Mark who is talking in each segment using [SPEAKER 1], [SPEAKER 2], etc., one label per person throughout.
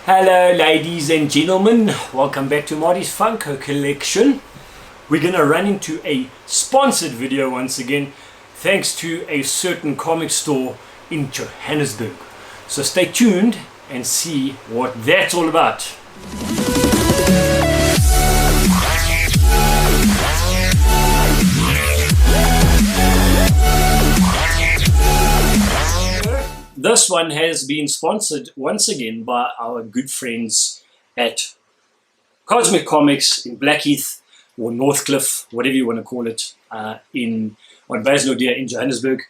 [SPEAKER 1] Hello ladies and gentlemen, welcome back to Marty's Funko collection. We're going to run into a sponsored video once again, thanks to a certain comic store in Johannesburg. So stay tuned and see what that's all about. This one has been sponsored once again by our good friends at Cosmic Comics in Blackheath or Northcliffe, whatever you want to call it, on Basildea in Johannesburg.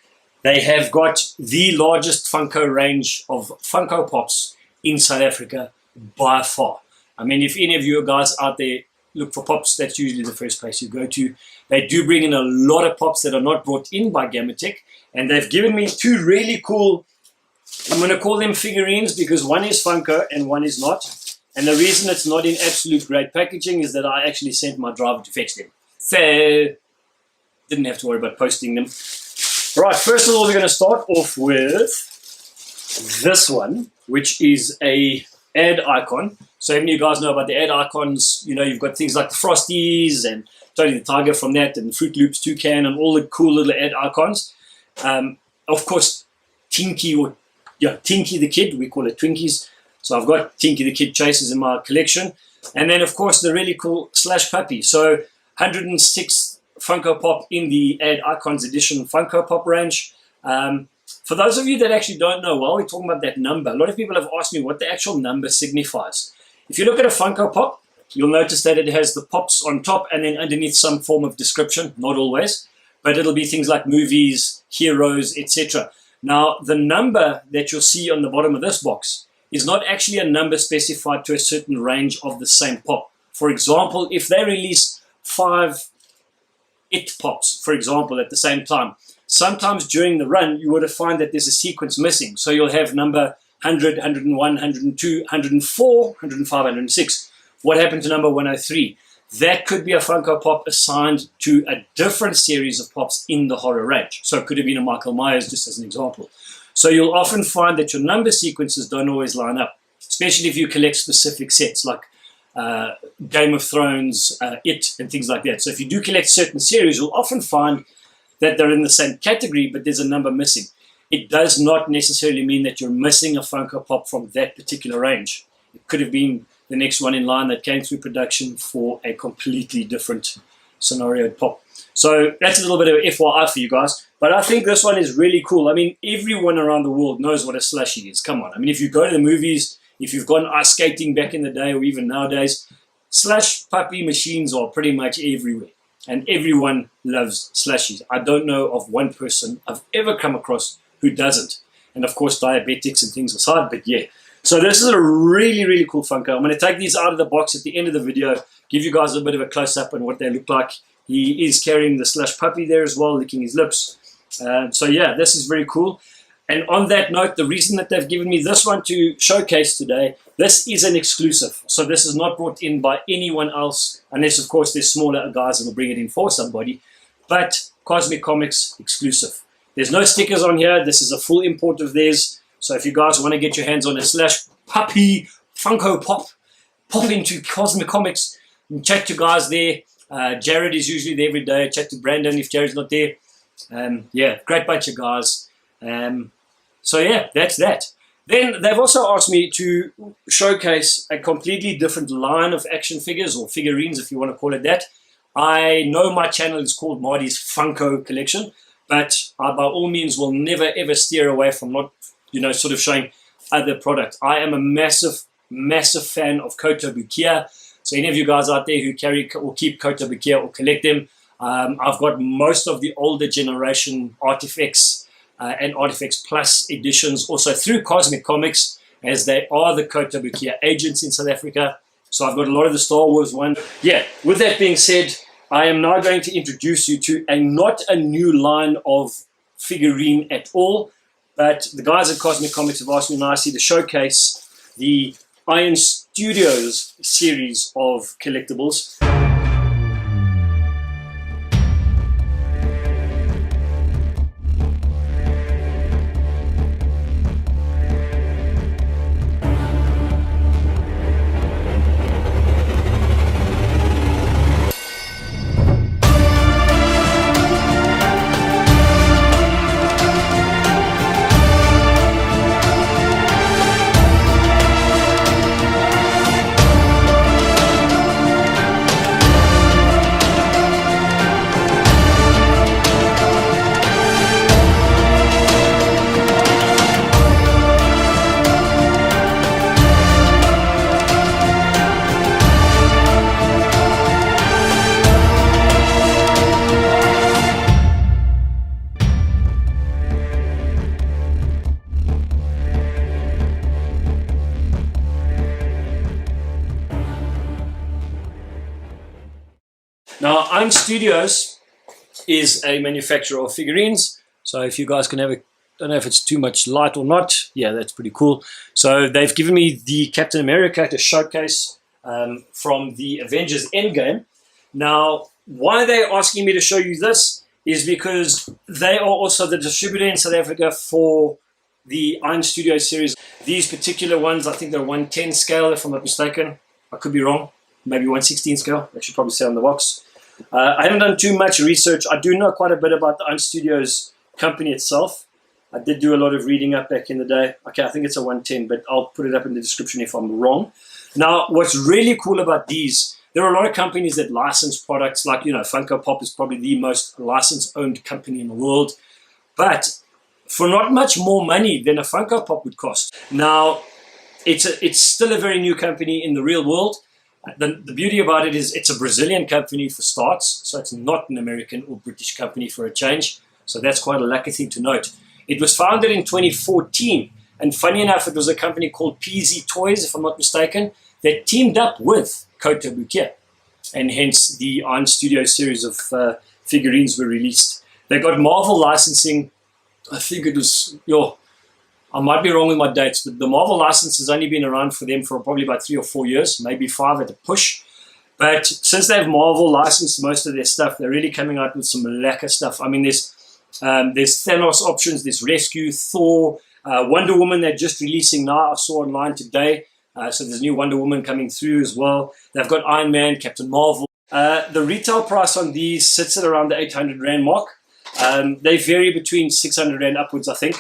[SPEAKER 1] They have got the largest Funko range of Funko Pops in South Africa by far. I mean, if any of you guys out there look for Pops, that's usually the first place you go to. They do bring in a lot of Pops that are not brought in by Gamatech, and they've given me two really cool, I'm going to call them figurines because one is Funko and one is not. And the reason it's not in absolute great packaging is that I actually sent my driver to fetch them. So, didn't have to worry about posting them. Right, first of all, we're going to start off with this one, which is a ad icon. So, even you guys know about the ad icons, you know, you've got things like the Frosties and Tony the Tiger from that and Fruit Loops Toucan and all the cool little ad icons. Of course, Tinky the Kid, we call it Twinkies. So I've got Tinky the Kid chases in my collection. And then, of course, the really cool Slash Puppy. So 106 Funko Pop in the Ad Icons Edition Funko Pop range. For those of you that actually don't know, while we're talking about that number, a lot of people have asked me what the actual number signifies. If you look at a Funko Pop, you'll notice that it has the pops on top and then underneath some form of description, not always, but it'll be things like movies, heroes, etc. Now, the number that you'll see on the bottom of this box is not actually a number specified to a certain range of the same pop. For example, if they release 5 It Pops, for example, at the same time, sometimes during the run, you would have find that there's a sequence missing. So you'll have number 100, 101, 102, 104, 105, 106. What happened to number 103? That could be a Funko Pop assigned to a different series of Pops in the horror range. So it could have been a Michael Myers, just as an example. So you'll often find that your number sequences don't always line up, especially if you collect specific sets like Game of Thrones, It, and things like that. So if you do collect certain series, you'll often find that they're in the same category, but there's a number missing. It does not necessarily mean that you're missing a Funko Pop from that particular range. It could have been the next one in line that came through production for a completely different scenario pop. So that's a little bit of an FYI for you guys. But I think this one is really cool. I mean, everyone around the world knows what a slushie is. Come on. I mean, if you go to the movies, if you've gone ice skating back in the day or even nowadays, slush puppy machines are pretty much everywhere. And everyone loves slushies. I don't know of one person I've ever come across who doesn't. And of course, diabetics and things aside, but yeah. So this is a really, really cool Funko. I'm going to take these out of the box at the end of the video, give you guys a bit of a close-up on what they look like. He is carrying the Slush Puppy there as well, licking his lips. So yeah, this is very cool. And on that note, the reason that they've given me this one to showcase today, this is an exclusive. So this is not brought in by anyone else, unless of course there's smaller guys that will bring it in for somebody. But Cosmic Comics exclusive. There's no stickers on here. This is a full import of theirs. So if you guys want to get your hands on a Slash Puppy Funko Pop, pop into Cosmic Comics and chat to guys there. Jared is usually there every day. Chat to Brandon if Jared's not there. Yeah, great bunch of guys. So yeah, that's that. Then they've also asked me to showcase a completely different line of action figures or figurines, if you want to call it that. I know my channel is called Marty's Funko Collection, but I by all means will never ever steer away from not, sort of showing other product. I am a massive, massive fan of Kotobukiya. So any of you guys out there who carry or keep Kotobukiya or collect them, I've got most of the older generation Artifacts and Artifacts Plus editions also through Cosmic Comics, as they are the Kotobukiya agents in South Africa. So I've got a lot of the Star Wars one. Yeah, with that being said, I am now going to introduce you to not a new line of figurine at all, but the guys at Cosmic Comics have asked me nicely to showcase the Iron Studios series of collectibles. Now, Iron Studios is a manufacturer of figurines. So if you guys can have a, don't know if it's too much light or not. Yeah, that's pretty cool. So they've given me the Captain America to showcase from the Avengers Endgame. Now, why they're asking me to show you this is because they are also the distributor in South Africa for the Iron Studio series. These particular ones, I think they're 110 scale, if I'm not mistaken. I could be wrong. Maybe 116 scale. That should probably say on the box. I haven't done too much research. I do know quite a bit about the Iron Studios company itself. I did do a lot of reading up back in the day. Okay, I think it's a 110, but I'll put it up in the description if I'm wrong. Now, what's really cool about these, there are a lot of companies that license products, like, Funko Pop is probably the most license-owned company in the world. But for not much more money than a Funko Pop would cost. Now, it's still a very new company in the real world. The beauty about it is it's a Brazilian company for starts, so it's not an American or British company for a change. So that's quite a lucky thing to note. It was founded in 2014, and funny enough, it was a company called PZ Toys, if I'm not mistaken, that teamed up with Kota Bukia, and hence the Iron Studio series of figurines were released. They got Marvel licensing. I think it was, I might be wrong with my dates, but the Marvel license has only been around for them for probably about 3 or 4 years, maybe 5 at a push. But since they've Marvel licensed most of their stuff, they're really coming out with some lacquer stuff. I mean, there's Thanos options, there's Rescue, Thor, Wonder Woman they're just releasing now. I saw online today. So there's new Wonder Woman coming through as well. They've got Iron Man, Captain Marvel. The retail price on these sits at around the 800 Rand mark. They vary between 600 Rand upwards, I think.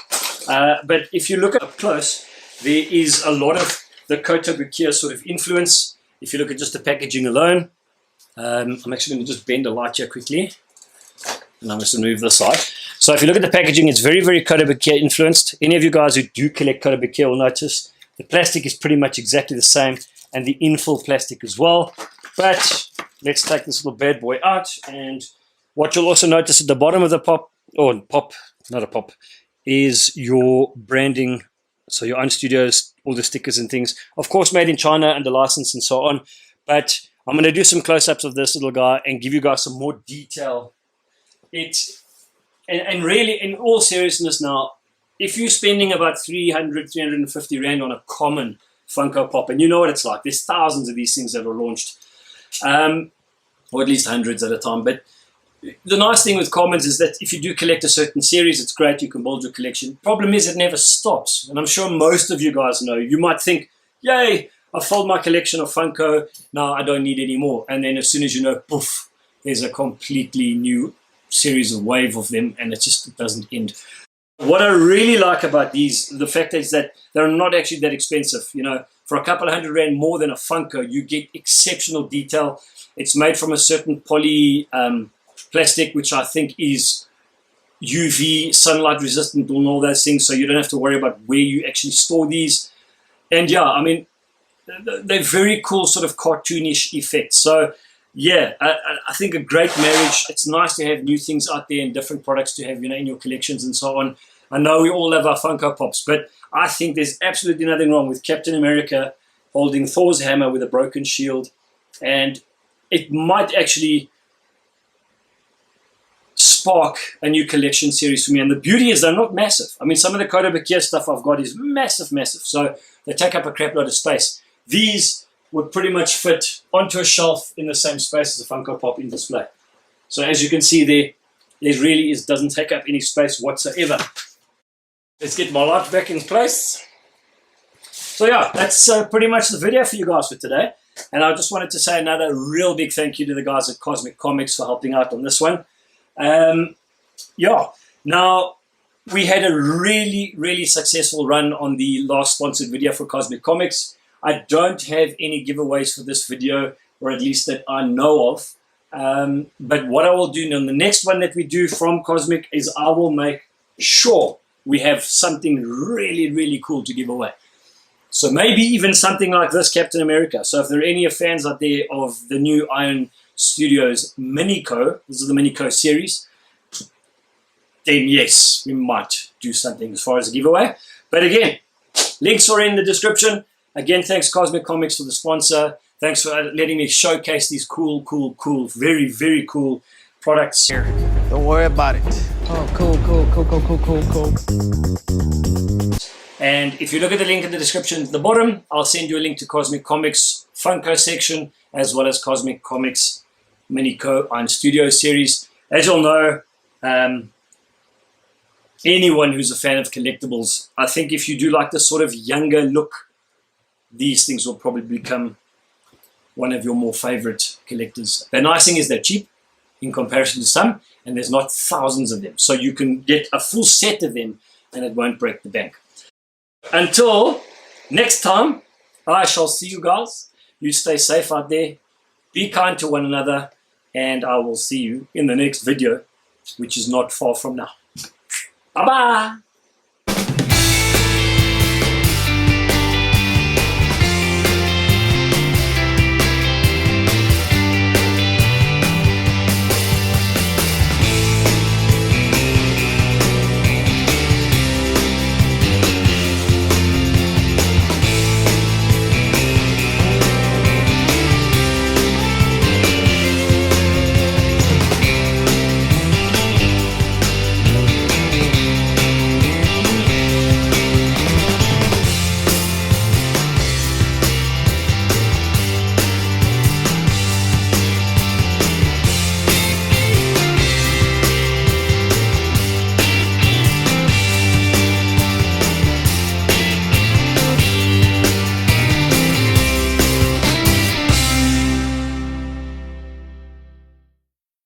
[SPEAKER 1] But if you look up close, there is a lot of the Kota Bukia sort of influence. If you look at just the packaging alone, I'm actually going to just bend the light here quickly. And I must remove this side. So if you look at the packaging, it's very, very Kota Bukia influenced. Any of you guys who do collect Kota Bukia will notice the plastic is pretty much exactly the same, and the infill plastic as well. But let's take this little bad boy out, and what you'll also notice at the bottom of the not a pop, is your branding. So your own studios, all the stickers and things, of course made in China under license and so on. But I'm going to do some close-ups of this little guy and give you guys some more detail. And really, in all seriousness now, if you're spending about 300, 350 Rand on a common Funko Pop, and you know what it's like, there's thousands of these things that are launched, or at least hundreds at a time. But the nice thing with commons is that if you do collect a certain series, it's great, you can build your collection. Problem is, it never stops. And I'm sure most of you guys know. You might think, yay, I filled my collection of Funko, now I don't need any more. And then as soon as you know, poof, there's a completely new series of wave of them, and it doesn't end. What I really like about these, the fact is that they're not actually that expensive. For a couple of hundred Rand more than a Funko, you get exceptional detail. It's made from a certain poly plastic, which I think is UV, sunlight resistant, and all those things, so you don't have to worry about where you actually store these. And yeah, I mean, they're very cool sort of cartoonish effects. So yeah, I think a great marriage. It's nice to have new things out there and different products to have, in your collections and so on. I know we all love our Funko Pops, but I think there's absolutely nothing wrong with Captain America holding Thor's hammer with a broken shield, and it might actually spark a new collection series for me. And the beauty is they're not massive. I mean, some of the Kota Bukia stuff I've got is massive, so they take up a crap load of space. These would pretty much fit onto a shelf in the same space as a Funko Pop in display. So as you can see there really doesn't take up any space whatsoever. Let's get my light back in place. So yeah, that's pretty much the video for you guys for today. And I just wanted to say another real big thank you to the guys at Cosmic Comics for helping out on this one. Yeah, now we had a really, really successful run on the last sponsored video for Cosmic Comics. I don't have any giveaways for this video, or at least that I know of. But what I will do on the next one that we do from Cosmic is I will make sure we have something really, really cool to give away. So maybe even something like this Captain America. So if there are any fans out there of the new Iron Studios Minico, this is the Minico series, then yes, we might do something as far as a giveaway. But again, links are in the description. Again, thanks Cosmic Comics for the sponsor. Thanks for letting me showcase these cool, very, very cool products.
[SPEAKER 2] Don't worry about it. Oh, cool.
[SPEAKER 1] And if you look at the link in the description at the bottom, I'll send you a link to Cosmic Comics Funko section, as well as Cosmic Comics Mini Co Iron Studio series. As you'll know, anyone who's a fan of collectibles, I think if you do like this sort of younger look, these things will probably become one of your more favorite collectors. The nice thing is they're cheap in comparison to some, and there's not thousands of them. So you can get a full set of them and it won't break the bank. Until next time, I shall see you guys. You stay safe out there. Be kind to one another. And I will see you in the next video, which is not far from now. Bye-bye.